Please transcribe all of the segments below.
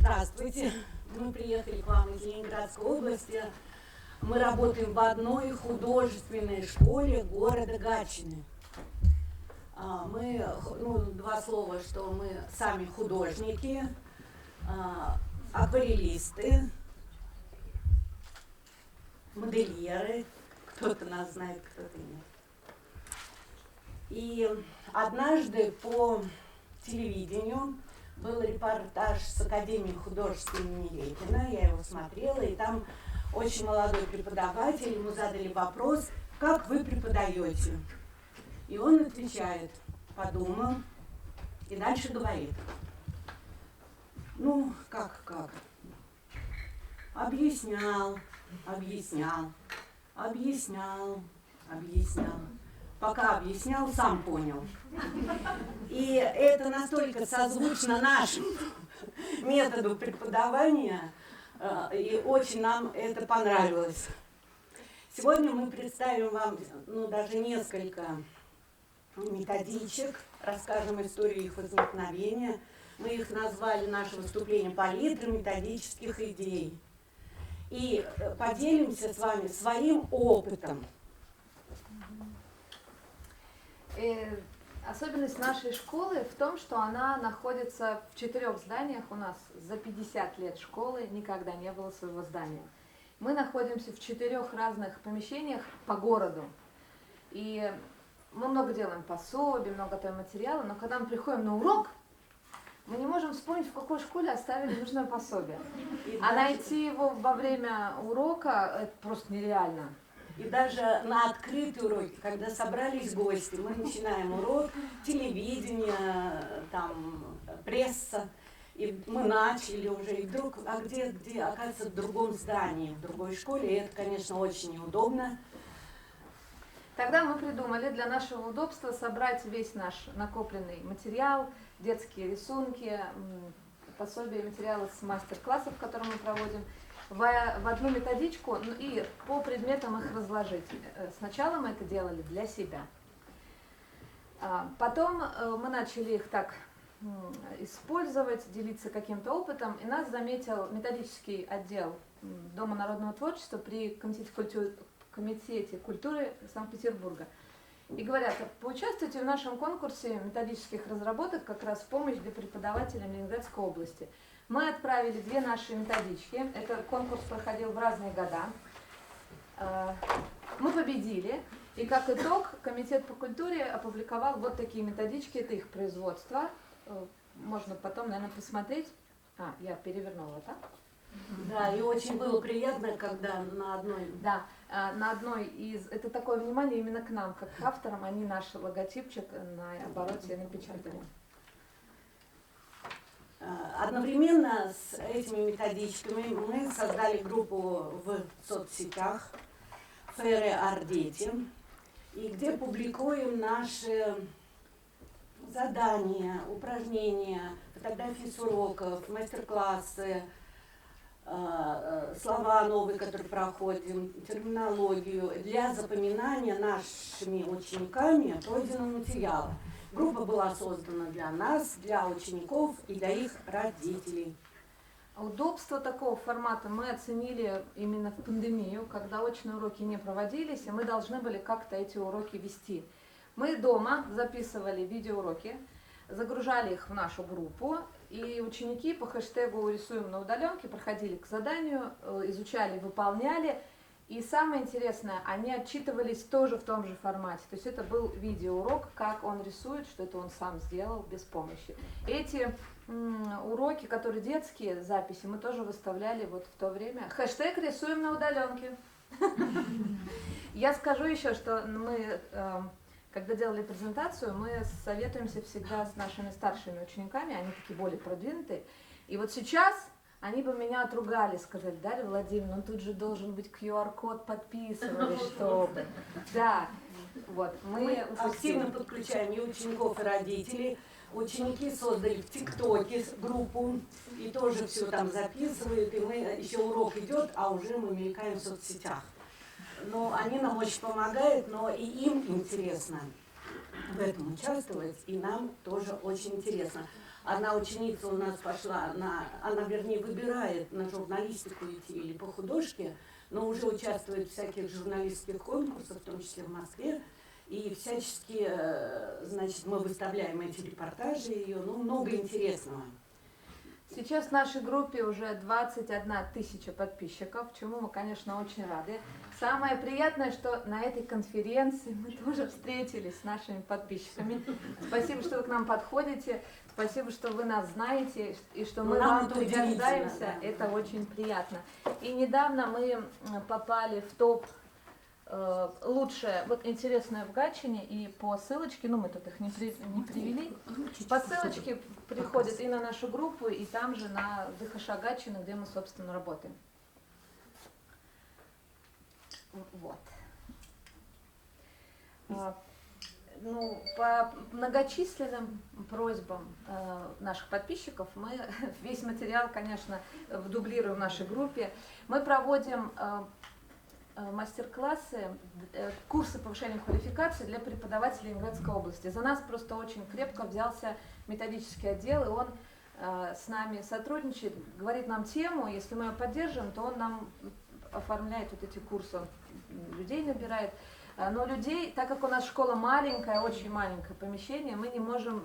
Здравствуйте. Мы приехали к вам из Ленинградской области. Мы работаем в одной художественной школе города Гатчины. Мы, два слова, что мы сами художники, акварелисты, модельеры. Кто-то нас знает, кто-то нет. И однажды по телевидению был репортаж с Академией художеств имени Лепина. Я его смотрела, и там очень молодой преподаватель, ему задали вопрос: как вы преподаете? И он отвечает, подумал и дальше говорит: как? Объяснял. Пока объяснял, сам понял. И это настолько созвучно нашему методу преподавания, и очень нам это понравилось. Сегодня мы представим вам даже несколько методичек, расскажем историю их возникновения. Мы их назвали, наше выступление, палитра методических идей. И поделимся с вами своим опытом. Особенность нашей школы в том, что она находится в 4 зданиях. У нас за 50 лет школы никогда не было своего здания. Мы находимся в 4 разных помещениях по городу. И мы много делаем пособий, много того материала, но когда мы приходим на урок, мы не можем вспомнить, в какой школе оставили нужное пособие. А найти его во время урока – это просто нереально. И даже на открытые уроки, когда собрались гости, мы начинаем урок, телевидение, пресса, и мы начали уже, и вдруг, где, оказывается, в другом здании, в другой школе, и это, конечно, очень неудобно. Тогда мы придумали для нашего удобства собрать весь наш накопленный материал, детские рисунки, пособия, материалы с мастер-классов, которые мы проводим, в одну методичку и по предметам их разложить. Сначала мы это делали для себя. Потом мы начали их так использовать, делиться каким-то опытом, и нас заметил методический отдел Дома народного творчества при Комитете культуры Санкт-Петербурга. И говорят: поучаствуйте в нашем конкурсе методических разработок, как раз помощь для преподавателям Ленинградской области. Мы отправили 2 наши методички. Этот конкурс проходил в разные года. Мы победили. И как итог, Комитет по культуре опубликовал вот такие методички. Это их производство. Можно потом, наверное, посмотреть. Я перевернула, так? Да, и очень было приятно, когда на одной... Да, на одной из... Это такое внимание именно к нам, как к авторам. Они наш логотипчик на обороте напечатали. Одновременно с этими методичками мы создали группу в соцсетях «Фере Ардети», и где публикуем наши задания, упражнения, фотографии с уроков, мастер-классы, слова новые, которые проходим, терминологию для запоминания нашими учениками пройденного материала. Группа была создана для нас, для учеников и для их родителей. Удобство такого формата мы оценили именно в пандемию, когда очные уроки не проводились, и мы должны были как-то эти уроки вести. Мы дома записывали видеоуроки, загружали их в нашу группу, и ученики по хэштегу «Рисуем на удаленке» проходили к заданию, изучали, выполняли. И самое интересное, они отчитывались тоже в том же формате. То есть это был видеоурок, как он рисует, что это он сам сделал без помощи. Эти уроки, которые детские записи, мы тоже выставляли вот в то время. Хэштег «Рисуем на удаленке». Я скажу еще, что мы, когда делали презентацию, мы советуемся всегда с нашими старшими учениками, они такие более продвинутые. И вот сейчас... Они бы меня отругали, сказали: Дарья Владимировна, тут же должен быть QR-код, подписывали, чтобы... Да, вот, мы активно подключаем и учеников, и родителей. Ученики создали в ТикТоке группу, и тоже все там записывают, и мы, еще урок идет, а уже мы мелькаем в соцсетях. Но они нам очень помогают, но и им интересно в этом участвовать, и нам тоже очень интересно. одна ученица у нас пошла она, вернее, выбирает на журналистику идти или по художке, но уже участвует в всяких журналистских конкурсах, в том числе в Москве. И всячески, значит, мы выставляем эти репортажи ее, ну, много интересного. Сейчас в нашей группе уже 21 000 подписчиков, чему мы, конечно, очень рады. Самое приятное, что на этой конференции мы тоже встретились с нашими подписчиками. Спасибо, что вы к нам подходите, спасибо, что вы нас знаете и что мы вам пригождаемся. Да. Это очень приятно. И недавно мы попали в топ лучшее, вот интересное в Гатчине, и по ссылочке, ну мы тут их не привели, по ссылочке приходят и на нашу группу, и там же на ДХШ Гатчина, где мы, собственно, работаем. Вот. Ну, по многочисленным просьбам наших подписчиков мы весь материал, конечно, дублируем в нашей группе. Мы проводим мастер-классы, курсы повышения квалификации для преподавателей Ленинградской области. За нас просто очень крепко взялся методический отдел, и он с нами сотрудничает, говорит нам тему, если мы ее поддержим, то он нам оформляет вот эти курсы, он людей набирает. Но людей, так как у нас школа маленькая, очень маленькое помещение, мы не можем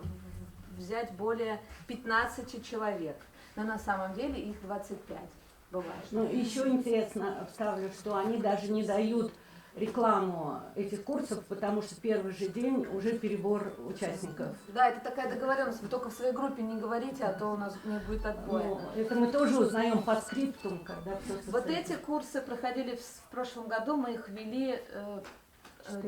взять более 15 человек, но на самом деле их 25. Бывает. Ну, еще интересно вставлю, что они даже не дают рекламу этих курсов, потому что первый же день уже перебор участников. Да, это такая договоренность, вы только в своей группе не говорите, а то у нас не будет отбоя. Ну, это мы тоже узнаем по скриптум, когда все. Вот эти курсы проходили в прошлом году, мы их вели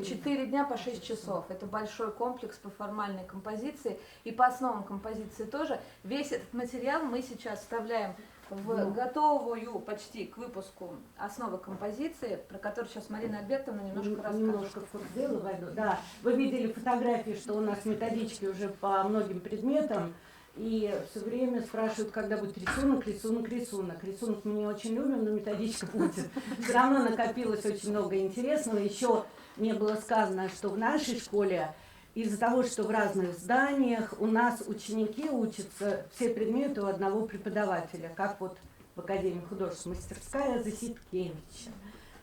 4 дня по 6 часов. Это большой комплекс по формальной композиции и по основам композиции тоже. Весь этот материал мы сейчас вставляем в готовую почти к выпуску основы композиции, про которую сейчас Марина Альбертовна немножко расскажет. Немножко в курс дела войду. Да, вы видели фотографии, что у нас методички уже по многим предметам, и все время спрашивают, когда будет рисунок. Рисунок мы не очень любим, но методичка будет. Все равно накопилось очень много интересного. Еще не было сказано, что в нашей школе из-за того, что в разных зданиях у нас ученики учатся, все предметы у одного преподавателя, как вот в Академии художеств, мастерская Заситкевича,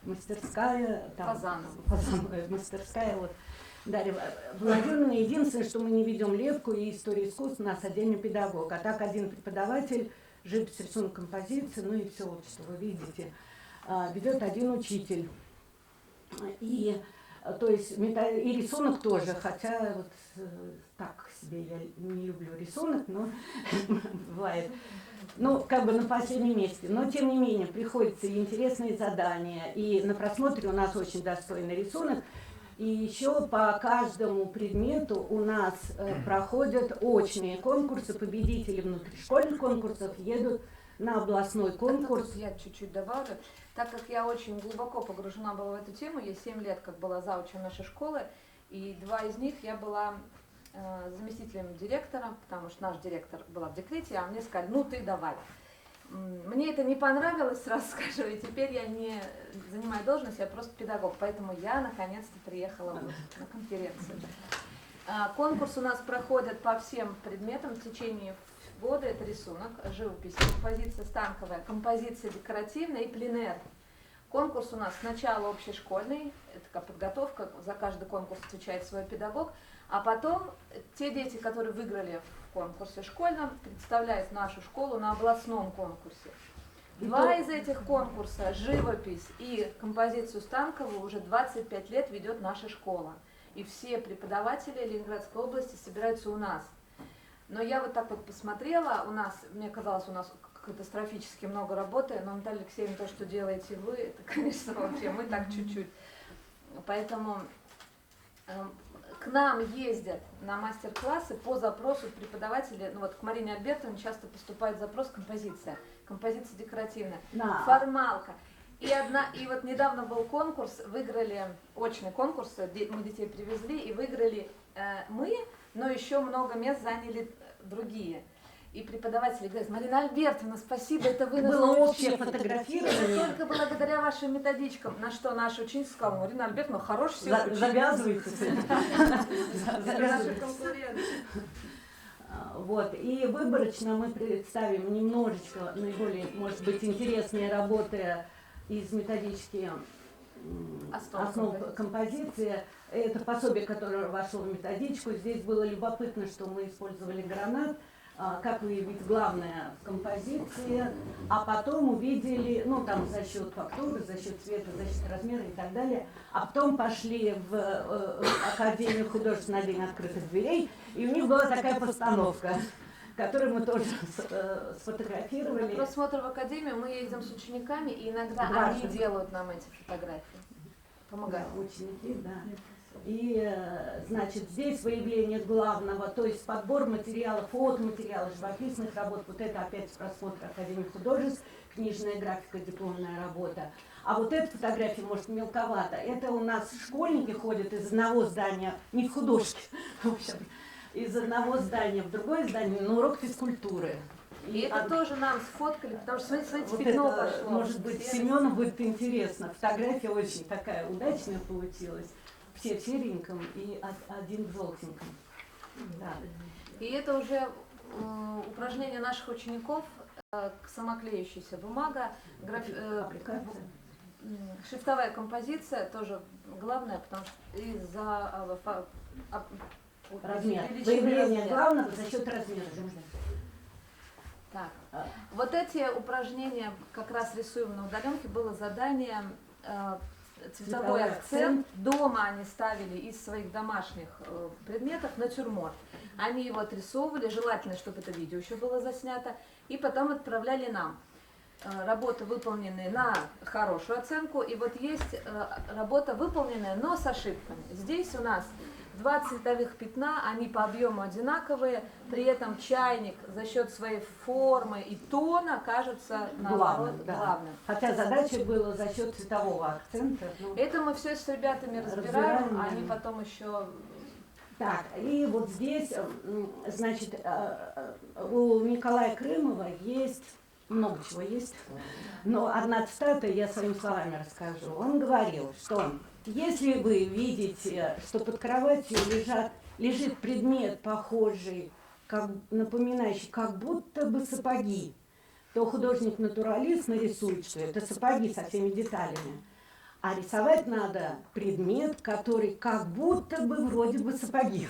мастерская Фазанова, мастерская вот Дарья Владимировна. Единственное, что мы не ведем лепку и историю искусств, у нас отдельный педагог, а так один преподаватель, живопись, рисунок, композиция, ну и все, вот, что вы видите, ведет один учитель. И то есть и рисунок тоже, хотя вот так себе я не люблю рисунок, но бывает, ну как бы на последнем месте. Но тем не менее приходится и интересные задания, и на просмотре у нас очень достойный рисунок. И еще по каждому предмету у нас проходят очные конкурсы, победители внутришкольных конкурсов едут на областной конкурс. Я чуть-чуть добавлю. Так как я очень глубоко погружена была в эту тему, я 7 лет как была заучем нашей школы, и 2 из них я была заместителем директора, потому что наш директор была в декрете, а мне сказали, ну ты давай. Мне это не понравилось, сразу скажу, и теперь я не занимаю должность, я просто педагог, поэтому я наконец-то приехала на конференцию. Конкурс у нас проходит по всем предметам в течение года. Это рисунок, живопись, композиция станковая, композиция декоративная и пленэр. Конкурс у нас сначала общешкольный, это как подготовка, за каждый конкурс отвечает свой педагог, а потом те дети, которые выиграли в конкурсе школьном, представляют нашу школу на областном конкурсе. 2 из этих конкурса, живопись и композицию станковую, уже 25 лет ведет наша школа. И все преподаватели Ленинградской области собираются у нас. Но я вот так вот посмотрела, мне казалось, у нас катастрофически много работы, но, Наталья Алексеевна, то, что делаете вы, это, конечно, вообще, мы так чуть-чуть. Поэтому к нам ездят на мастер-классы по запросу преподавателей, ну вот к Марине Альбертовне часто поступает запрос композиция декоративная, формалка. И вот недавно был конкурс, выиграли очный конкурс, мы детей привезли и выиграли мы, но еще много мест заняли другие. И преподаватели говорят, Марина Альбертовна, спасибо, это вы нас было научили. Общее фотографирование. Только благодаря вашим методичкам. На что наша ученица сказала, Марина Альбертовна, хорош все Завязывайте. Вот. И выборочно мы представим немножечко наиболее, может быть, интересные работы из методички основ композиции. Это пособие, которое вошло в методичку. Здесь было любопытно, что мы использовали гранат, как выявить главное в композиции, а потом увидели, ну там за счет фактуры, за счет цвета, за счет размера и так далее, а потом пошли в Академию художественный день открытых дверей, и у них была такая постановка, которую мы тоже сфотографировали. На просмотр в Академию мы ездим с учениками, и иногда они делают нам эти фотографии. Помогают. Да, ученики, да. И, значит, здесь выявление главного, то есть подбор материалов, фотоматериалов, живописных работ, вот это опять просмотр Академии художеств, книжная графика, дипломная работа. А вот эта фотография, может, мелковато. Это у нас школьники ходят из одного здания, не в художке, в общем, из одного здания в другое здание на урок физкультуры. И это тоже нам сфоткали, потому что, смотрите, вот пятно это, пошло. может быть, Семену будет интересно. Фотография очень такая удачная получилась. Все в сереньком и один в желтеньком. Да. И это уже упражнение наших учеников, самоклеющаяся бумага, шрифтовая композиция, тоже главное, потому что из-за размера. Выявление главного за счет размера. Так. Вот эти упражнения как раз рисуем на удаленке, было задание цветовой акцент. Дома они ставили из своих домашних предметов натюрморт. Они его отрисовывали, желательно, чтобы это видео еще было заснято, и потом отправляли нам. Работы, выполненные на хорошую оценку, и вот есть работа, выполненная, но с ошибками. Здесь у нас 2 цветовых пятна, они по объему одинаковые, при этом чайник за счет своей формы и тона кажется наоборот главным. Хотя задача была за счет цветового акцента. Это мы все с ребятами разбираем, а они потом еще... Так, и вот здесь, значит, у Николая Крымова есть, много чего есть, но одна цитата я своими словами расскажу. Он говорил, что если вы видите, что под кроватью лежит предмет, похожий, напоминающий как будто бы сапоги, то художник-натуралист нарисует, что это сапоги со всеми деталями. А рисовать надо предмет, который как будто бы вроде бы сапоги.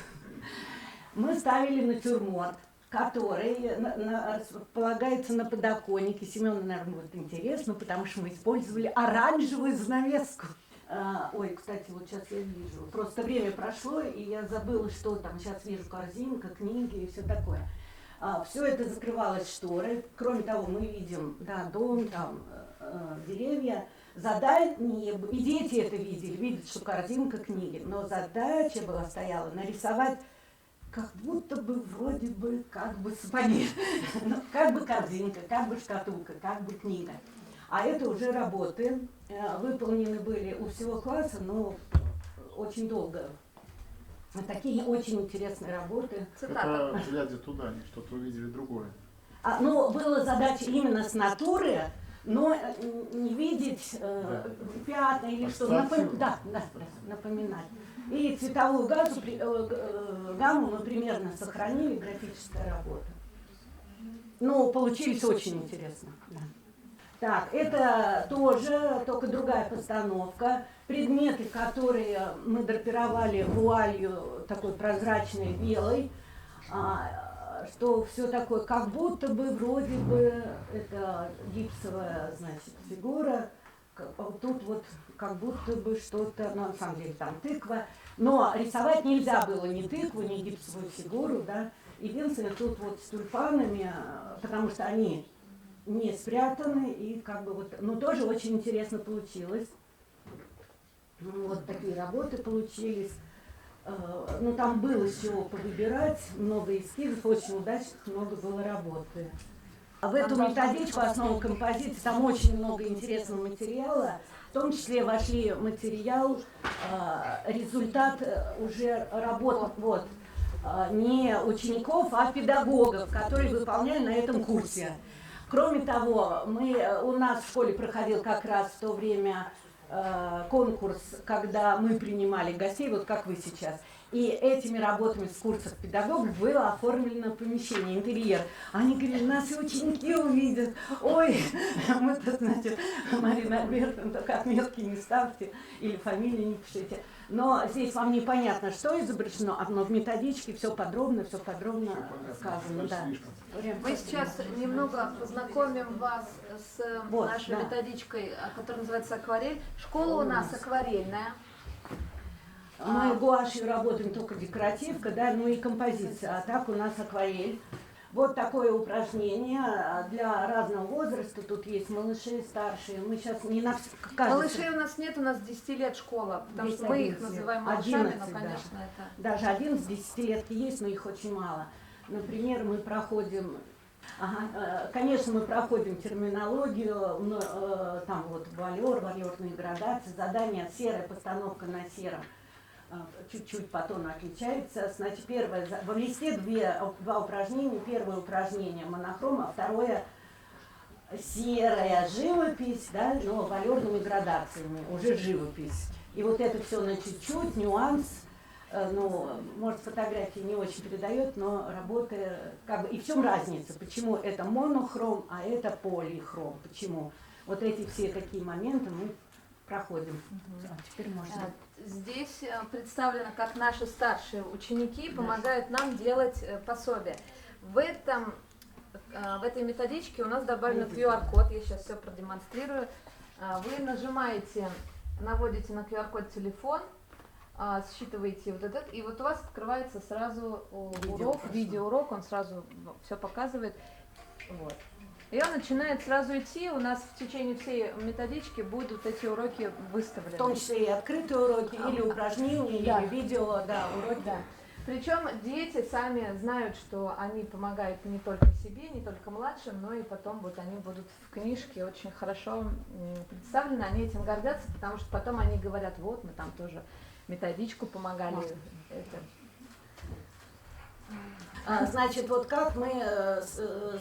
Мы ставили натюрморт, который располагается на подоконнике. Семену, наверное, будет интересно, потому что мы использовали оранжевую занавеску. Ой, кстати, вот сейчас я вижу. Просто время прошло, и я забыла, что там. Сейчас вижу корзинка, книги и все такое. Все это закрывалось шторой. Кроме того, мы видим, да, дом, там, деревья. Задание, и дети это видели, видят, что корзинка, книги. Но задача стояла нарисовать как будто бы, вроде бы, как бы сапоги. Как бы корзинка, как бы шкатулка, как бы книга. А это уже работы, выполнены были у всего класса, но очень долго. Такие очень интересные работы. Это глядя туда, они что-то увидели другое. Ну, была задача именно с натуры, но не видеть пятна или что-то. Напоминать. И цветовую гамму мы примерно сохранили, графическая работа. Ну, получились очень интересно. Да. Так, это тоже, только другая постановка. Предметы, которые мы драпировали вуалью такой прозрачной, белой, что все такое, как будто бы, вроде бы, это гипсовая, значит, фигура. Тут вот как будто бы что-то, ну, на самом деле там тыква. Но рисовать нельзя было ни тыкву, ни гипсовую фигуру, да. Единственное, тут вот с тюльпанами, потому что они не спрятаны, и как бы вот, ну, тоже очень интересно получилось. Вот такие работы получились. Ну, там было с чего повыбирать, много эскизов, очень удачных, много было работы. В эту методичку «Основа композиции» там очень много интересного материала, в том числе вошли материал, результат уже работ, вот, не учеников, а педагогов, которые выполняли на этом курсе. Кроме того, у нас в школе проходил как раз в то время конкурс, когда мы принимали гостей, вот как вы сейчас. И этими работами с курсов педагогов было оформлено помещение, интерьер. Они говорили, нас и ученики увидят. Ой, мы тут, значит, Марина Альбертовна, только отметки не ставьте или фамилии не пишите. Но здесь вам непонятно, что изображено, но в методичке все подробно сказано. Да. Мы сейчас немного познакомим вас с нашей методичкой, которая называется «Акварель». Школа у нас акварельная. Мы гуашью работаем только декоративка, да, ну и композиция, а так у нас акварель. Вот такое упражнение для разного возраста. Тут есть малыши, старшие. Мы сейчас не на малышей у нас нет, у нас 10 лет школа, потому что мы их называем малышами, 11, но, конечно, да. это... Даже 11-10-летки есть, но их очень мало. Например, мы проходим... конечно, мы проходим терминологию, там вот валерные градации, задание серая постановка на сером. Чуть-чуть по тону отличается. Значит, первое, в листе два упражнения. Первое упражнение монохром, а второе серая живопись, да, но валерными градациями, уже живопись. И вот это все на чуть-чуть, нюанс. Ну, может, фотографии не очень передает, но работа, как бы, и в чем разница, почему это монохром, а это полихром, почему? Вот эти все такие моменты мы проходим. Теперь можно. Здесь представлено, как наши старшие ученики помогают нам делать пособие. В этой методичке у нас добавлен QR-код, я сейчас все продемонстрирую. Вы нажимаете, наводите на QR-код телефон, считываете вот этот, и вот у вас открывается сразу урок, видеоурок, он сразу все показывает. Вот. И он начинает сразу идти, у нас в течение всей методички будут эти уроки выставлены. В том числе и открытые уроки, или упражнения, да. или видео, да, уроки. Да. Причем дети сами знают, что они помогают не только себе, не только младшим, но и потом вот они будут в книжке очень хорошо представлены, они этим гордятся, потому что потом они говорят, вот мы там тоже методичку помогали. Значит, вот как мы,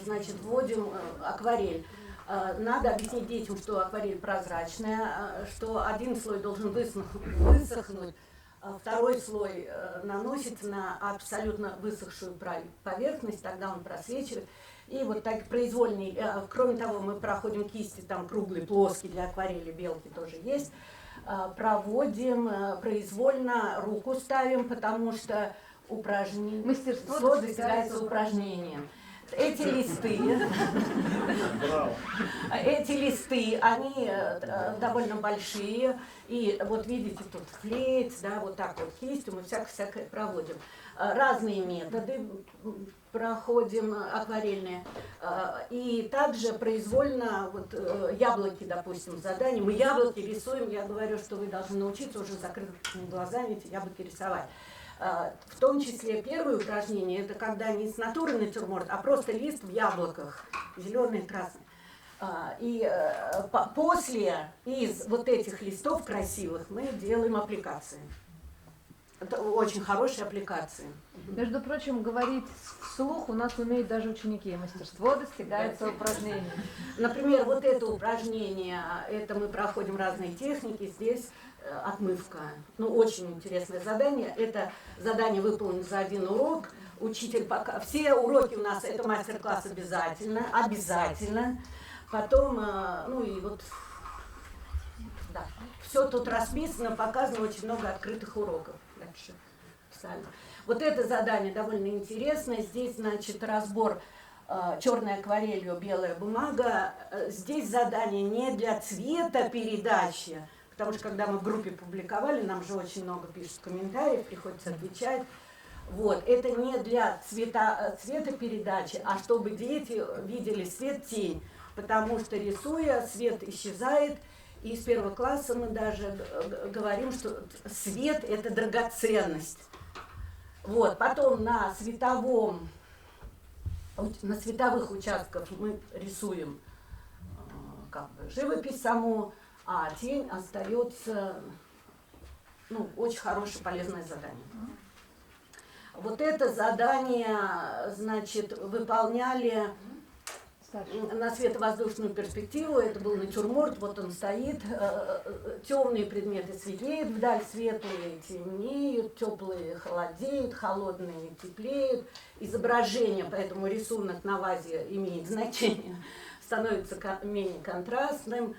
значит, вводим акварель. Надо объяснить детям, что акварель прозрачная, что один слой должен высохнуть, второй слой наносится на абсолютно высохшую поверхность, тогда он просвечивает. И вот так произвольный, кроме того, мы проходим кисти, там круглые, плоские, для акварели белки тоже есть. Проводим произвольно, руку ставим, потому что мастерство достигается упражнением. Эти листы, они довольно большие, и вот видите, тут флейт, да, вот так вот кистью мы всякое проводим. Разные методы проходим акварельные, и также произвольно, вот яблоки, допустим, задание, мы яблоки рисуем, я говорю, что вы должны научиться уже с закрытыми глазами эти яблоки рисовать. В том числе первое упражнение, это когда не с натуры натюрморт, а просто лист в яблоках, зеленый, красный. И после из вот этих листов красивых мы делаем аппликации. Это очень хорошие аппликации. Между прочим, говорить вслух у нас умеют даже ученики. Мастерство достигается упражнением. Например, вот это упражнение, это мы проходим разные техники, здесь отмывка. Ну, очень интересное задание. Это задание выполнено за один урок. Учитель пока... Все уроки у нас, это мастер-класс обязательно. Потом, ну и вот, да, все тут расписано, показано, очень много открытых уроков. Дальше. Вот это задание довольно интересное. Здесь, значит, разбор черной акварелью, белая бумага. Здесь задание не для цветопередачи, потому что когда мы в группе публиковали, нам же очень много пишут комментариев, приходится отвечать. Вот, это не для цветопередачи, а чтобы дети видели свет-тень, потому что рисуя, свет исчезает, и с первого класса мы даже говорим, что свет – это драгоценность. Вот, потом на световых участках мы рисуем как бы живопись саму, а тень остается, ну, очень хорошее, полезное задание. Вот это задание, значит, выполняли на световоздушную перспективу. Это был натюрморт, вот он стоит, темные предметы светлеют вдаль, светлые темнеют, теплые холодеют, холодные теплеют. Изображение, поэтому рисунок на вазе имеет значение, становится менее контрастным,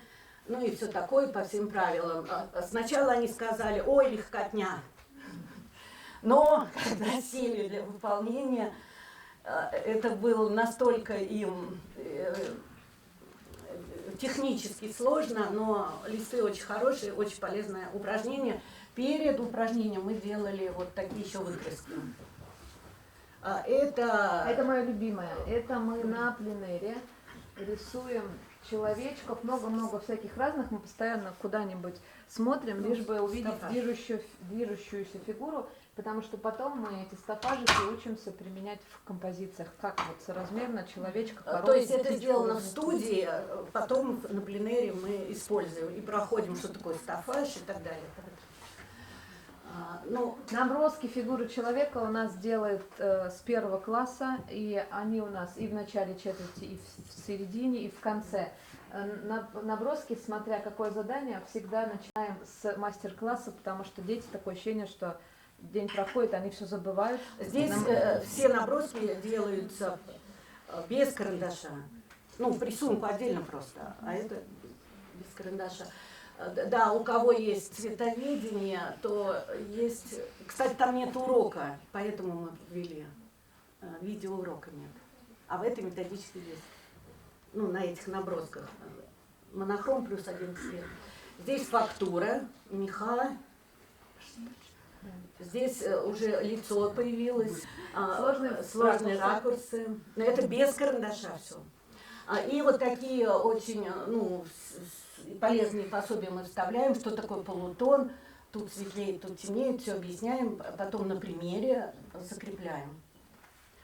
ну и все такое по всем правилам. Сначала они сказали: ой, легкотня, но когда сели для выполнения, это было настолько им технически сложно, но листы очень хорошие, очень полезное упражнение. Перед упражнением мы делали вот такие еще выкраски. Это мое любимое. Это мы на пленэре рисуем человечков, много-много всяких разных. Мы постоянно куда-нибудь смотрим, лишь бы увидеть движущуюся фигуру, потому что потом мы эти стафажики учимся применять в композициях, как вот соразмерно человечка, корову. То есть это сделано в студии, потом на пленэре мы используем и проходим, что такое стафаж и так далее. Ну, наброски фигуры человека у нас делают с 1 класса, и они у нас и в начале четверти, и в середине, и в конце. Наброски, смотря какое задание, всегда начинаем с мастер-класса, потому что дети, такое ощущение, что день проходит, они все забывают. Здесь все наброски делаются без карандаша. Ну, по рисунку отдельно просто, а это без карандаша. Да, у кого есть цветоведение, то есть... Кстати, там нет урока, поэтому мы ввели. Видеоурока нет. А в этой методичке есть. Ну, на этих набросках. Монохром плюс один цвет. Здесь фактура, меха. Здесь уже лицо появилось. Сложные ракурсы. Но это без карандаша все. И вот такие очень, ну, полезные пособия мы вставляем, что такое полутон, тут светлеет, тут темнеет, все объясняем, потом на примере закрепляем.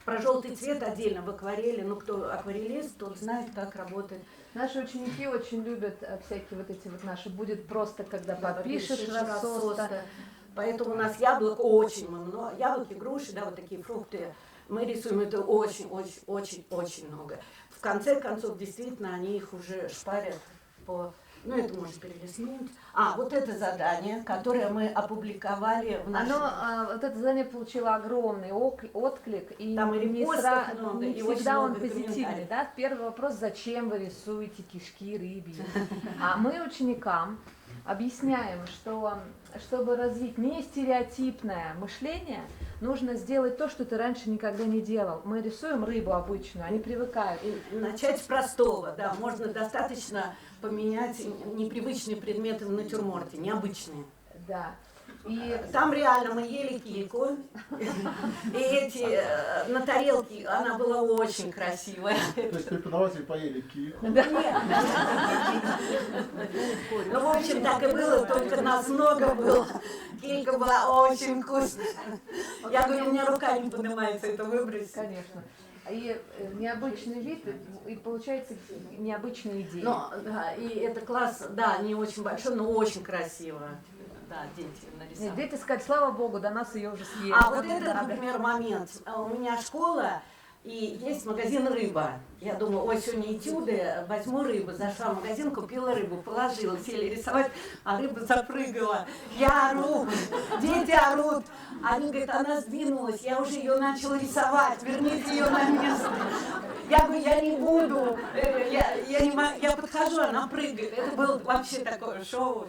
Про желтый цвет отдельно в акварели, ну кто акварелист, тот знает, как работает. Наши ученики очень любят всякие вот эти вот наши, будет просто, когда подпишешь рассоста. Поэтому у нас яблок очень много, яблоки, груши, да, вот такие фрукты. Мы рисуем это очень много. В конце концов, действительно, они их уже шпарят по... Ну, это можно перелистнуть. Вот это задание, которое мы опубликовали в нашем... Вот это задание получило огромный отклик, и там и не всегда он позитивный. Да? Первый вопрос: зачем вы рисуете кишки рыбьи? А мы ученикам объясняем, что чтобы развить не стереотипное мышление, нужно сделать то, что ты раньше никогда не делал. Мы рисуем рыбу обычную, они привыкают. И начать с простого, да, можно достаточно поменять непривычные предметы в натюрморте, необычные. Да. И там реально мы ели кильку, и эти на тарелке, она была очень красивая. То есть преподаватели поели кильку? Да. Ну, в общем, так и было, только нас много было. Килька была очень вкусная. Я говорю, у меня рука не поднимается это выбросить. Конечно. И необычный вид, и получается необычные идеи. Да, и это класс, да, не очень большой, но очень красиво. Да, дети нарисовали. Дети сказать: слава богу, до нас ее уже съели. Вот это, например, момент. У меня школа, и есть магазин «Рыба». Я думаю, ой, сегодня этюды, возьму рыбу. Зашла в магазин, купила рыбу, положила, сели рисовать, а рыба запрыгала. Я ору, дети орут. Они говорят, она сдвинулась, я уже ее начала рисовать, верните ее на место. Я говорю, я не буду, я подхожу, она прыгает. Это было вообще такое шоу.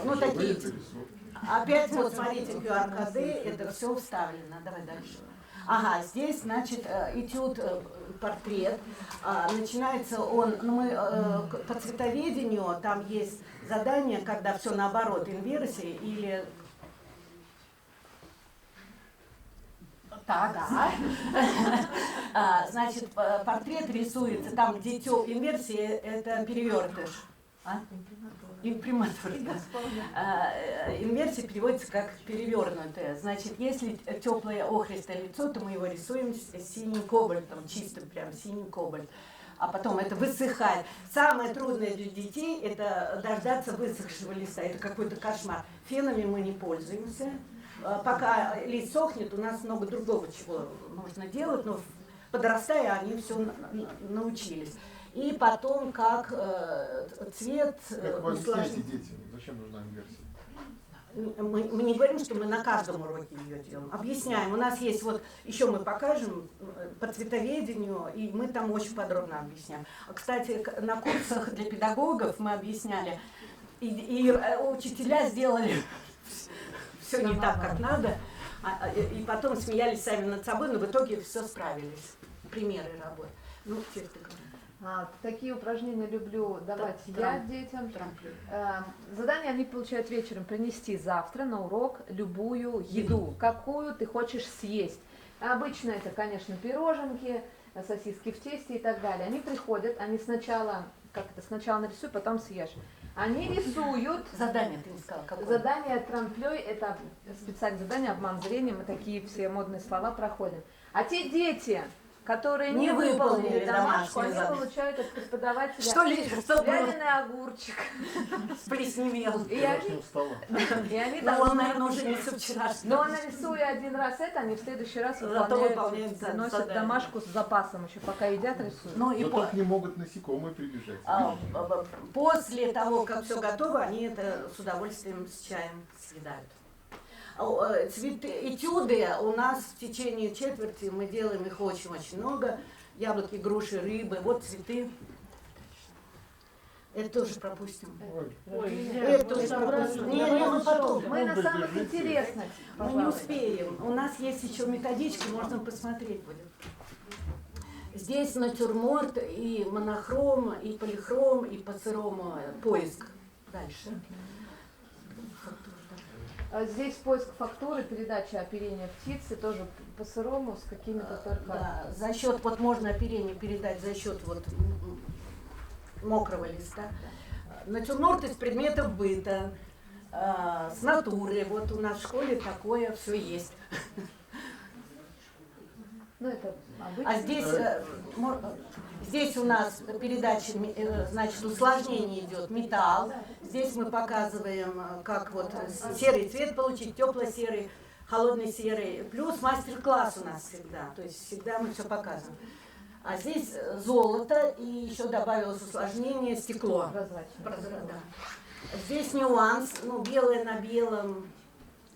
Ну, такие. Опять вот, смотрите, QR-коды, это все вставлено. Давай дальше. Здесь, значит, этюд, портрет. Начинается он, мы по цветоведению, там есть задание, когда все наоборот, инверсия или... Так, да. Значит, портрет рисуется там, где инверсия, это перевертыш. Имприматура. Инверсия переводится как перевернутая. Значит, если теплое охристое лицо, то мы его рисуем синим кобальтом, чистым прям синим кобальт. А потом это высыхает. Самое трудное для детей – это дождаться высохшего листа. Это какой-то кошмар. Фенами мы не пользуемся. Пока лист сохнет, у нас много другого чего можно делать, но подрастая, они все научились. И потом, как цвет... Как вы объясняете детям, зачем нужна инверсия? Мы не говорим, что мы на каждом уроке ее делаем. Объясняем. У нас есть вот, еще мы покажем по цветоведению, и мы там очень подробно объясняем. Кстати, на курсах для педагогов мы объясняли, и учителя сделали все не так, как надо, и потом смеялись сами над собой, но в итоге все справились. Примеры работ. Ну, теперь ты говоришь. Такие упражнения люблю давать я детям. Задание они получают вечером: принести завтра на урок любую еду, какую ты хочешь съесть. Обычно это, конечно, пироженки, сосиски в тесте и так далее. Они приходят, они сначала нарисуй, потом съешь. Они рисуют. Задание ты не сказала, какое? Задание трамплей, это специальное задание, обман зрением, мы такие все модные слова проходим. А те дети, которые не выполнили домашку, они получают от преподавателя вяленый огурчик. Сплесневел. И они но он, наверное, уже не со вчерашнего. Но нарисуя один раз это, они в следующий раз выполняют, приносят домашку с запасом еще, пока едят, рисуют. Но так не могут насекомые прибежать. После того, как все готово, они это с удовольствием с чаем съедают. Этюды у нас в течение четверти, мы делаем их очень-очень много. Яблоки, груши, рыбы, вот цветы. Это тоже пропустим. Это тоже пропустим. Не, мы потом. Мы на самых интересных. Мы не успеем. У нас есть еще методички, можно посмотреть будет. Здесь натюрморт и монохром, и полихром, и по сырому поиск. Дальше. Здесь поиск фактуры, передача оперения птицы, тоже по-сырому, с какими-то только... Да, за счет, вот можно оперение передать за счет вот мокрого листа. Натюрморт из предметов быта, с натуры. Вот у нас в школе такое все есть. Ну, это обычно. А здесь у нас передача, значит, усложнение идет металл. Здесь мы показываем, как вот серый цвет получить, тепло-серый, холодный серый. Плюс мастер-класс у нас всегда, то есть всегда мы все показываем. А здесь золото и еще добавилось усложнение стекло. Прозрачное. Да. Здесь нюанс, ну, белое на белом.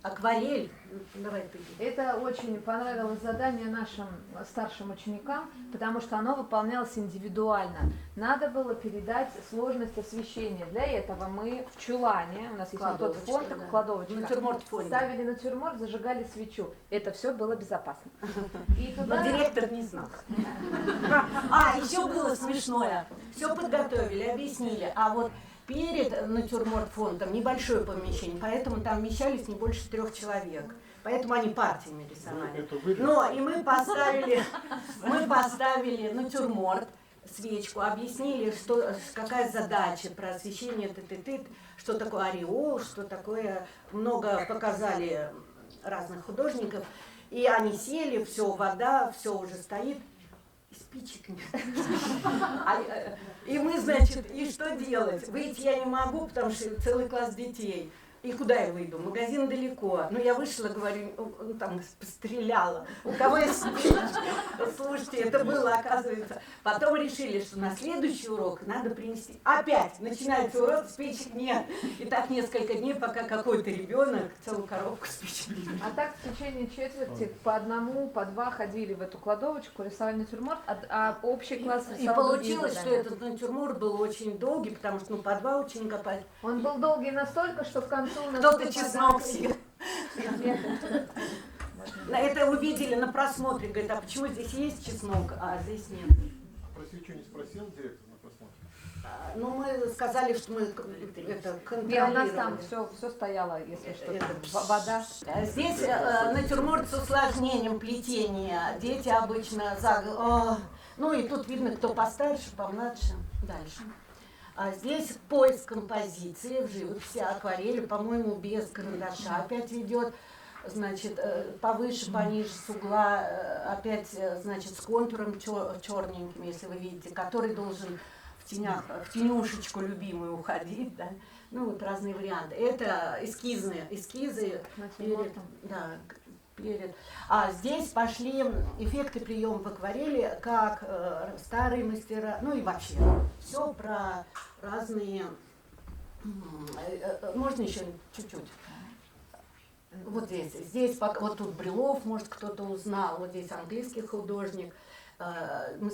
Акварель. Давай ты. Это очень понравилось задание нашим старшим ученикам, потому что оно выполнялось индивидуально. Надо было передать сложность освещения. Для этого мы в чулане, у нас есть вот тот фон, да. кладовочка, натюрморт ставили натюрморт, зажигали свечу. Это все было безопасно. И туда... Но директор не знал. Еще было смешное. Все подготовили, объяснили. А вот перед натюрморт фондом небольшое помещение, поэтому там вмещались не больше 3 человек. Поэтому они партиями рисовали. Но и мы поставили натюрморт, свечку, объяснили, какая задача про освещение, что такое ореол, что такое, много показали разных художников. И они сели, все, вода, все уже стоит. Спичек нет. И мы, значит, и что делать? Выйти я не могу, потому что целый класс детей. И куда я выйду? Магазин далеко. Ну, я вышла, говорю, там постреляла. У кого есть спички? Слушайте, это было, оказывается. Потом решили, что на следующий урок надо принести. Опять начинается урок, спичек нет. И так несколько дней, пока какой-то ребенок целую коробку спичек. А так в течение четверти по одному, по два ходили в эту кладовочку, рисовали натюрморт, а общий класс рисовал. И получилось, что этот натюрморт был очень долгий, потому что по 2 ученика. Он был долгий настолько, что в конце кто-то чеснок съел. Это увидели на просмотре, говорят, а почему здесь есть чеснок, а здесь нет? Про свечу не спросил директор на просмотре? Ну, мы сказали, что мы это контролируем. У нас там все стояло, если что, вода. Здесь натюрморт с усложнением плетения. Дети обычно ну и тут видно, кто постарше, помладше. Дальше. А здесь поиск композиции в живописи, акварели, по-моему, без карандаша опять идет. Значит, повыше, пониже, с угла, опять, значит, с контуром черненьким, если вы видите, который должен в тенюшечку любимую уходить, да. Ну, вот разные варианты. Это эскизы, перед. А здесь пошли эффекты приема в акварели, как старые мастера, ну и вообще все про разные. Можно еще чуть-чуть? Вот здесь вот тут Брюлов, может кто-то узнал, вот здесь английский художник.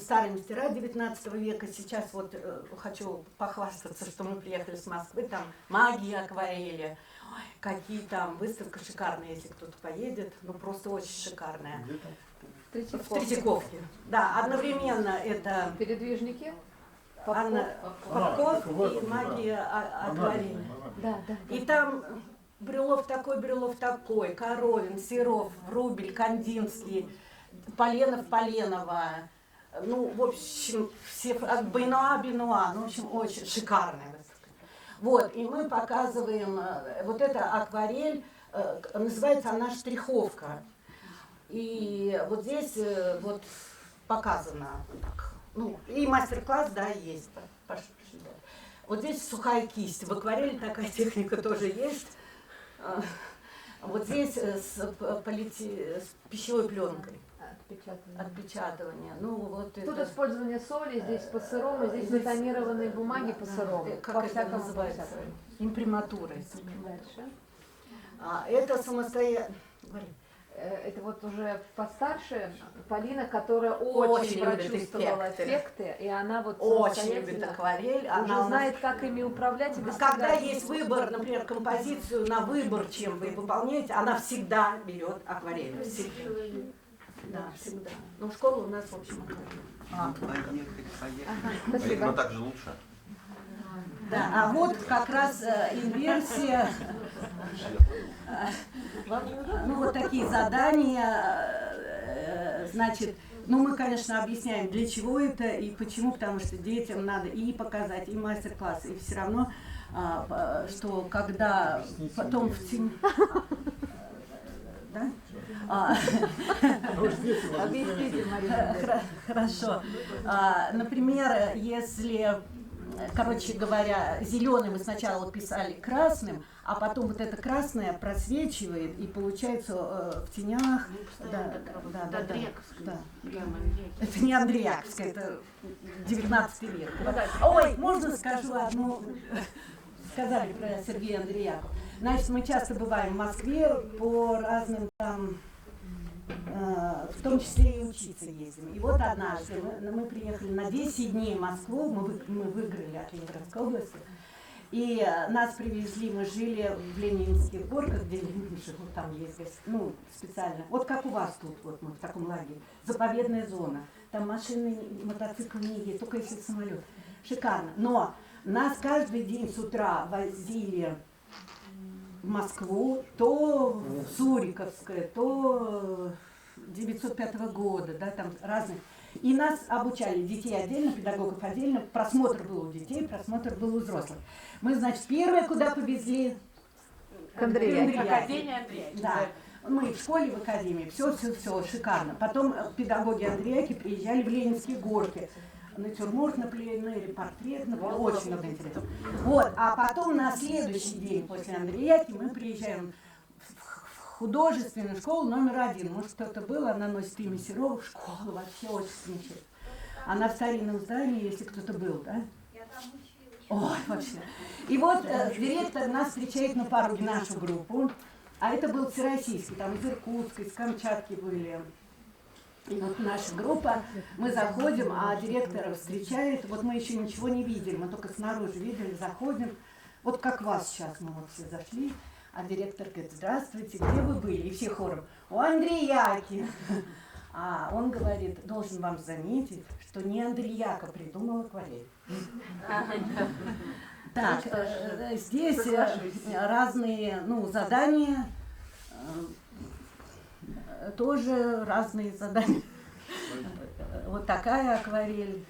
Старые мастера 19 века. Сейчас вот хочу похвастаться, что мы приехали с Москвы, там магия акварели. Ой, какие там, выставка шикарная, если кто-то поедет, ну просто очень шикарная. В Третьяковке. Да, одновременно это Передвижники. Попков и магия акварели. Да. И там Брюлов такой, Коровин, Серов, Врубель, Кандинский, Поленова, ну, в общем, все от Бенуа, ну, в общем, очень шикарная выставка. Вот, и мы показываем, вот эта акварель, называется она штриховка. И вот здесь вот показано, так, ну, и мастер-класс, да, есть. Вот здесь сухая кисть, в акварели такая техника тоже есть. Вот здесь с пищевой пленкой. Отпечатывание. Ну, вот Тут это... использование соли, здесь по сырому, здесь метанированные бумаги по сырому. Как это называется? Имприматура. Дальше. Это самостоятельно. Это вот уже постарше Полина, которая очень прочувствовала эффекты, и она вот очень любит акварель. Она знает, как ими управлять и достигать. Когда есть выбор, например, композицию на выбор, чем вы выполняете, она всегда берет акварель. Всегда. Да, всегда. Ну, школа у нас, в общем, акварель. Поехали. Но так же лучше. Да, а вот как раз инверсия. Ну, вот такие задания, значит, ну, мы, конечно, объясняем, для чего это и почему, потому что детям надо и показать, и мастер-класс, и все равно, что когда потом в тени... Да? Объясните, Марина. Хорошо. Например, если... Короче говоря, зеленый мы сначала писали красным, а потом вот это красное просвечивает и получается в тенях. Да. Это не Андреевская, это 19 век. Ой, можно скажу одну? Сказали про Сергея Андреякова. Значит, мы часто бываем в Москве по разным там, в том числе и учиться ездим. И вот однажды мы приехали на 10 дней в Москву, мы выиграли от Ленинградской области, и нас привезли, мы жили в Ленинских горках, где Ленин жил, там есть, ну, специально. Вот как у вас тут, вот мы в таком лагере, заповедная зона, там машины, мотоциклы не ездят, только если самолет. Шикарно. Но нас каждый день с утра возили в Москву, то в Суриковское, то 905 года, да, там разных. И нас обучали, детей отдельно, педагогов отдельно, просмотр был у детей, просмотр был у взрослых. Мы, значит, первое, куда повезли, к Андреевке. Академия Андреевки. Да. Мы в школе, в академии, все шикарно. Потом педагоги Андреевки приезжали в Ленинские горки. Натюрморт на пленэре, портрет на пленэре, очень много интересного. Вот, а потом на следующий день после Андреевки мы приезжаем в художественную школу номер 1. Может, кто-то был, она носит имя Серова, школа вообще очень замечательная. Она в старинном здании, если кто-то был, да? Я там училась. Ой, вообще. И вот директор нас встречает на пороге, нашу группу, а это был всероссийский, там из Иркутска, из Камчатки были. И вот наша группа, мы заходим, а директор встречает, вот мы еще ничего не видели, мы только снаружи видели, заходим, вот как вас сейчас, мы вот все зашли, а директор говорит: здравствуйте, где вы были? И все хором: у Андреяки. А он говорит: должен вам заметить, что не Андреяка придумал акварель. Так, здесь разные, ну, задания, тоже разные задания. Вот такая акварель.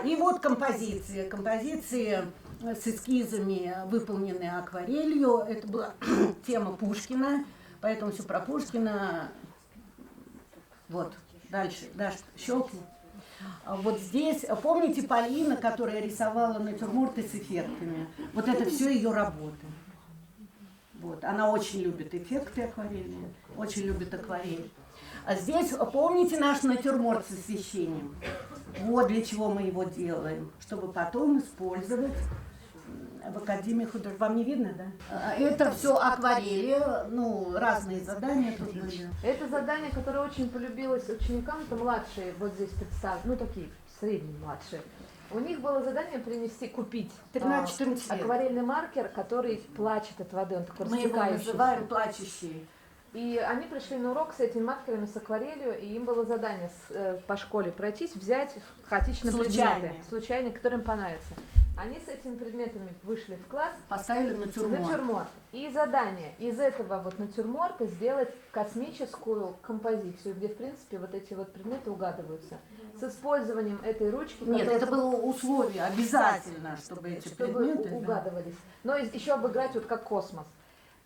И вот композиции. Композиции с эскизами, выполненные акварелью. Это была тема Пушкина, поэтому все про Пушкина. Вот, дальше, Даша, щелкни. Вот здесь, помните Полина, которая рисовала натюрморты с эффектами? Вот это все ее работы. Вот. Она очень любит эффекты акварельные, очень любит акварель. А здесь, помните наш натюрморт с освещением? Вот для чего мы его делаем, чтобы потом использовать в Академии художеств. Вам не видно, да? Это все акварели, ну, разные задания тут были. Это задание, которое очень полюбилось ученикам, это младшие, вот здесь представлены, ну такие, средние младшие. У них было задание купить 13-14 лет. акварельный маркер, который плачет от воды, он такой Мы его растекающийся. называем плачущие. И они пришли на урок с этими маркерами, с акварелью, и им было задание по школе пройтись, взять хаотично предметы, случайные, которые им понравятся. Они с этими предметами вышли в класс, поставили натюрморт. И задание из этого вот натюрморта сделать космическую композицию, где, в принципе, вот эти вот предметы угадываются. С использованием этой ручки. Нет, это было условие, обязательно, чтобы эти предметы угадывались. Но еще обыграть вот как космос.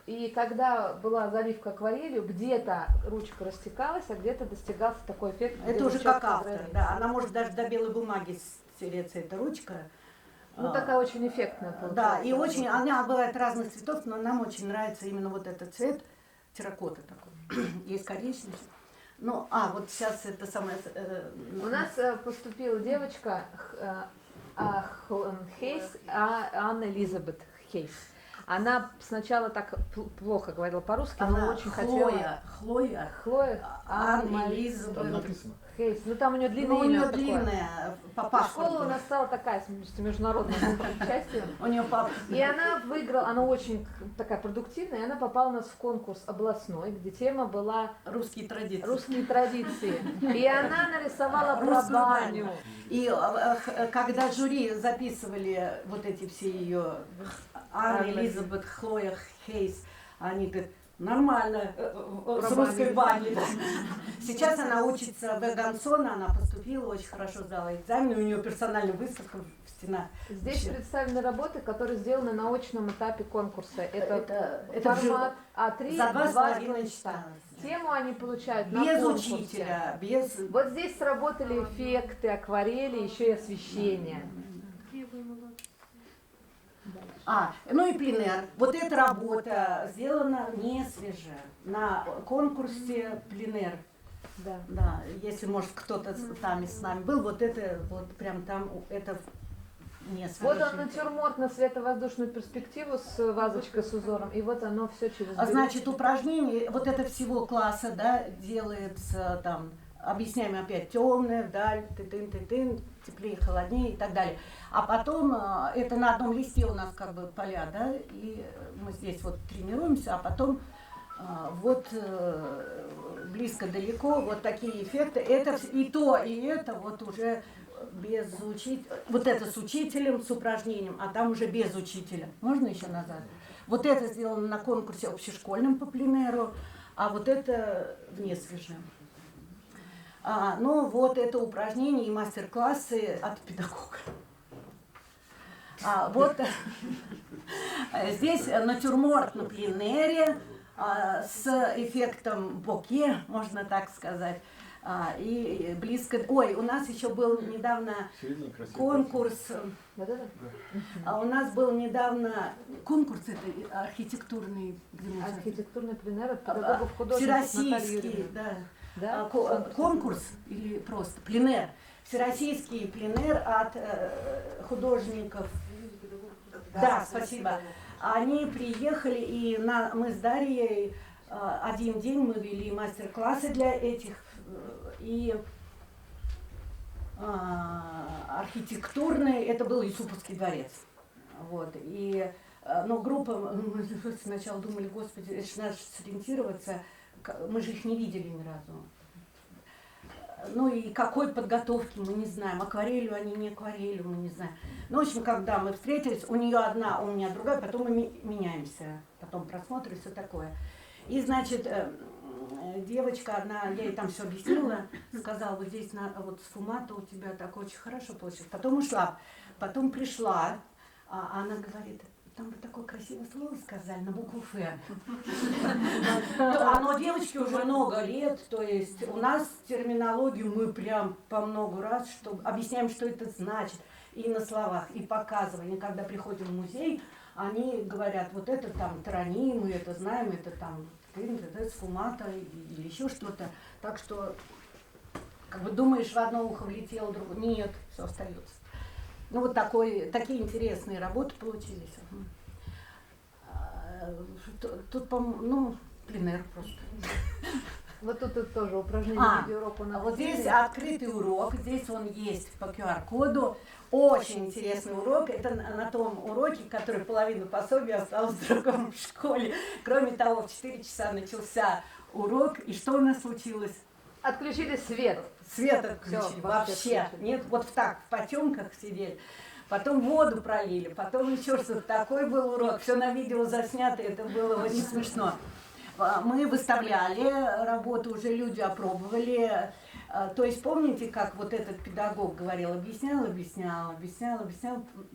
И когда была заливка акварелью, где-то ручка растекалась, а где-то достигался такой эффект. Это уже как автор, да. Она может даже до белой бумаги стереться, эта ручка. Ну, такая очень эффектная получается. Да, и очень, она бывает разных цветов, но нам очень нравится именно вот этот цвет, терракота такой. Есть коричневый. Ну, вот сейчас это самое... У нас поступила девочка Хейс, Анна Элизабет Хейс. Она сначала так плохо говорила по-русски, но очень хотела... Хлоя, Анна Элизабет Хейс. Ну там у нее длинное имя. У нее длинная по паспорту. Школа у нас стала такая, с международной частью. У нее папа. И она выиграла, она очень такая продуктивная, и она попала у нас в конкурс областной, где тема была русские традиции. Русские традиции. И она нарисовала барабаню. И когда жюри записывали вот эти все ее Анна Элизабет, Хлоя Хейс, они говорят, нормально, с русской баней. Сейчас она учится в Эгансона, она поступила, очень хорошо сдала экзамен, у нее персональная выставка в стенах. Здесь представлены работы, которые сделаны на очном этапе конкурса. Это формат А3, за 2,5 часа. Тему они получают на без конкурсе. Учителя, без... Вот здесь сработали эффекты, акварели, еще и освещение. Ну и пленэр. Вот эта работа сделана не свежая. На конкурсе пленэр. Да. Если, может, кто-то там с нами был, вот это, вот прям там, это не свежее. Вот он натюрморт на световоздушную перспективу с вазочкой с узором, и вот оно все через... Значит, упражнение, вот это всего класса, да, делается там, объясняем опять, темное, вдаль, ты-тын, теплее, холоднее и так далее. А потом, это на одном листе у нас как бы поля, да, и мы здесь вот тренируемся, а потом вот близко-далеко, вот такие эффекты. Это и то, и это вот уже без учителя, вот это с учителем, с упражнением, а там уже без учителя. Можно еще назад? Вот это сделано на конкурсе общешкольном по пленэру, а вот это вне свежем. Ну вот это упражнения и мастер-классы от педагога. Вот здесь натюрморт на пленэре с эффектом боке, можно так сказать. И близко... Ой, у нас еще был недавно конкурс. У нас был недавно конкурс это архитектурный. Архитектурный пленэр от педагогов художников. Всероссийский, да. Конкурс или просто пленэр. Всероссийский пленэр от художников. Да, спасибо. Они приехали, и мы с Дарьей один день мы вели мастер-классы для этих, и архитектурный, это был Юсуповский дворец. Вот, и, группа, мы сначала думали, господи, это же надо сориентироваться, мы же их не видели ни разу. Ну и какой подготовки мы не знаем, акварелью они не акварелью, мы не знаем. Ну, в общем, когда мы встретились, у нее одна, у меня другая, потом мы меняемся, потом просмотр и все такое. И, значит, девочка одна, я ей там все объяснила, сказала, вот здесь вот сфумато у тебя так очень хорошо получилось. Потом ушла, потом пришла, она говорит, там вы такое красивое слово сказали, на букву Ф. Оно девочке уже много лет, то есть у нас терминологию мы прям по много раз объясняем, что это значит, и на словах, и показываем. И когда приходим в музей, они говорят, вот это там Тарани, мы это знаем, это там это сфумата или еще что-то. Так что, как бы думаешь, в одно ухо влетело, в другое. Нет, все остается. Ну вот такие интересные работы получились. Тут, по-моему, пленэр просто. Вот тут тоже упражнение, видеоурок у нас. Вот здесь открытый урок, здесь он есть по QR-коду. Очень интересный урок. Это на том уроке, который половину пособия осталось в другом в школе. Кроме того, в 4 часа начался урок. И что у нас случилось? Отключили свет. Свет отключили. Вообще. Нет, вот так, в потемках сидели. Потом воду пролили, потом еще что-то. Такой был урок. Все на видео заснято, это было очень смешно. Мы выставляли работу, уже люди опробовали. То есть помните, как вот этот педагог говорил, объяснял,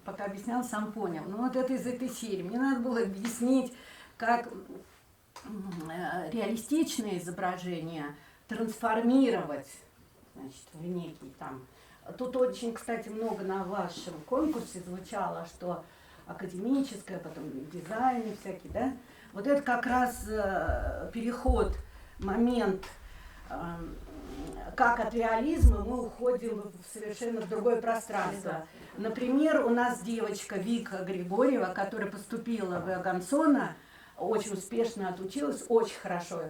пока объяснял, сам понял. Ну вот это из этой серии. Мне надо было объяснить, как реалистичные изображения трансформировать, значит, в некий там. Тут очень, кстати, много на вашем конкурсе звучало, что академическое, потом дизайн всякий, да? Вот это как раз переход, момент, как от реализма мы уходим в совершенно другое пространство. Например, у нас девочка Вика Григорьева, которая поступила в Иогансона, очень успешно отучилась, очень хорошо.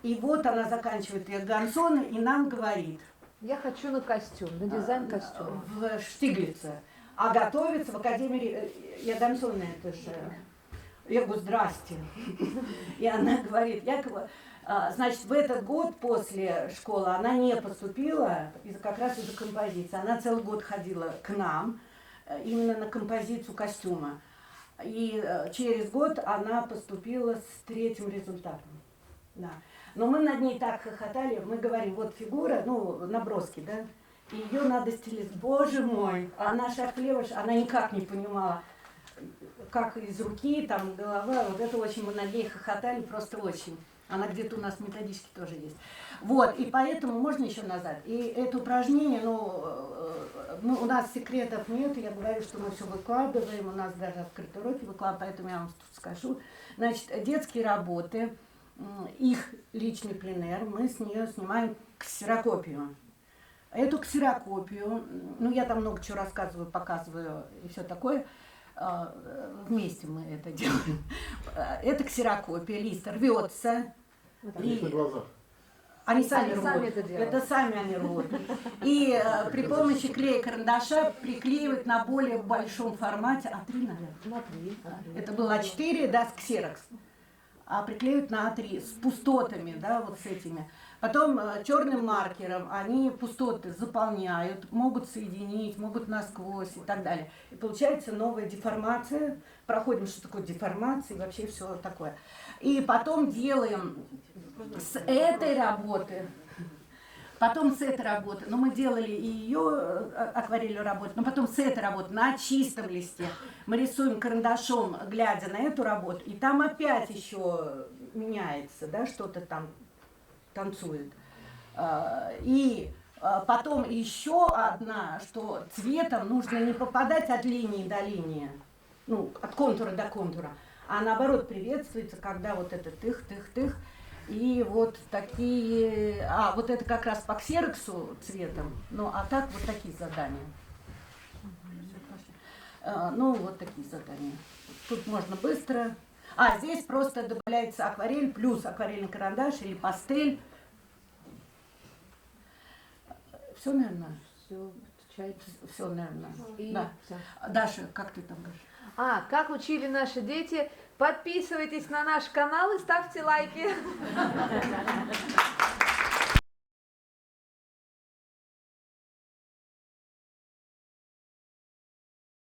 И вот она заканчивает Иогансона и нам говорит: я хочу на костюм, на дизайн костюма. В Штиглице. А готовится в Академии Иогансона, это же... Я говорю, здрасте. И она говорит, значит, в этот год после школы она не поступила, как раз из-за композиции. Она целый год ходила к нам, именно на композицию костюма. И через год она поступила с 3-м результатом. Да. Но мы над ней так хохотали, мы говорим, вот фигура, ну, наброски, да, и ее надо стилизовать. Боже мой, она шаг-влево, она никак не понимала, как из руки, там, голова, вот это очень, мы над ней хохотали, просто очень. Она где-то у нас в методичке тоже есть. Вот, и поэтому можно еще назад. И это упражнение, у нас секретов нет, я говорю, что мы все выкладываем, у нас даже открытые уроки выкладываем, поэтому я вам тут скажу. Значит, детские работы, их личный пленэр, мы с нее снимаем ксерокопию. Эту ксерокопию, ну я там много чего рассказываю, показываю и все такое, вместе мы это делаем. Это ксерокопия, лист рвется. На глазах. Они сами сами рвут. это делают. Это сами они рвут. И при помощи клея-карандаша приклеивают на более большом формате, А3, наверное. На 3. Это было А4, да, с ксерокс. А приклеивают на А3 с пустотами, да, вот с этими. Потом черным маркером они пустоты заполняют, могут соединить, могут насквозь и так далее. И получается новая деформация. Проходим, что такое деформация и вообще все такое. И потом делаем с этой работы, но мы делали и ее акварельную работу, но потом с этой работы на чистом листе мы рисуем карандашом, глядя на эту работу, и там опять еще меняется, да, что-то там танцует. И потом еще одна, что цветом нужно не попадать от линии до линии, ну, от контура до контура, а наоборот приветствуется, когда вот это тых-тых-тых. И вот такие, вот это как раз по ксероксу цветом, ну а так вот такие задания. Ну вот такие задания. Тут можно быстро. Здесь просто добавляется акварель плюс акварельный карандаш или пастель. Все, наверное. Все, наверное. Да. Даша, как ты там говоришь? Как учили наши дети, подписывайтесь на наш канал и ставьте лайки.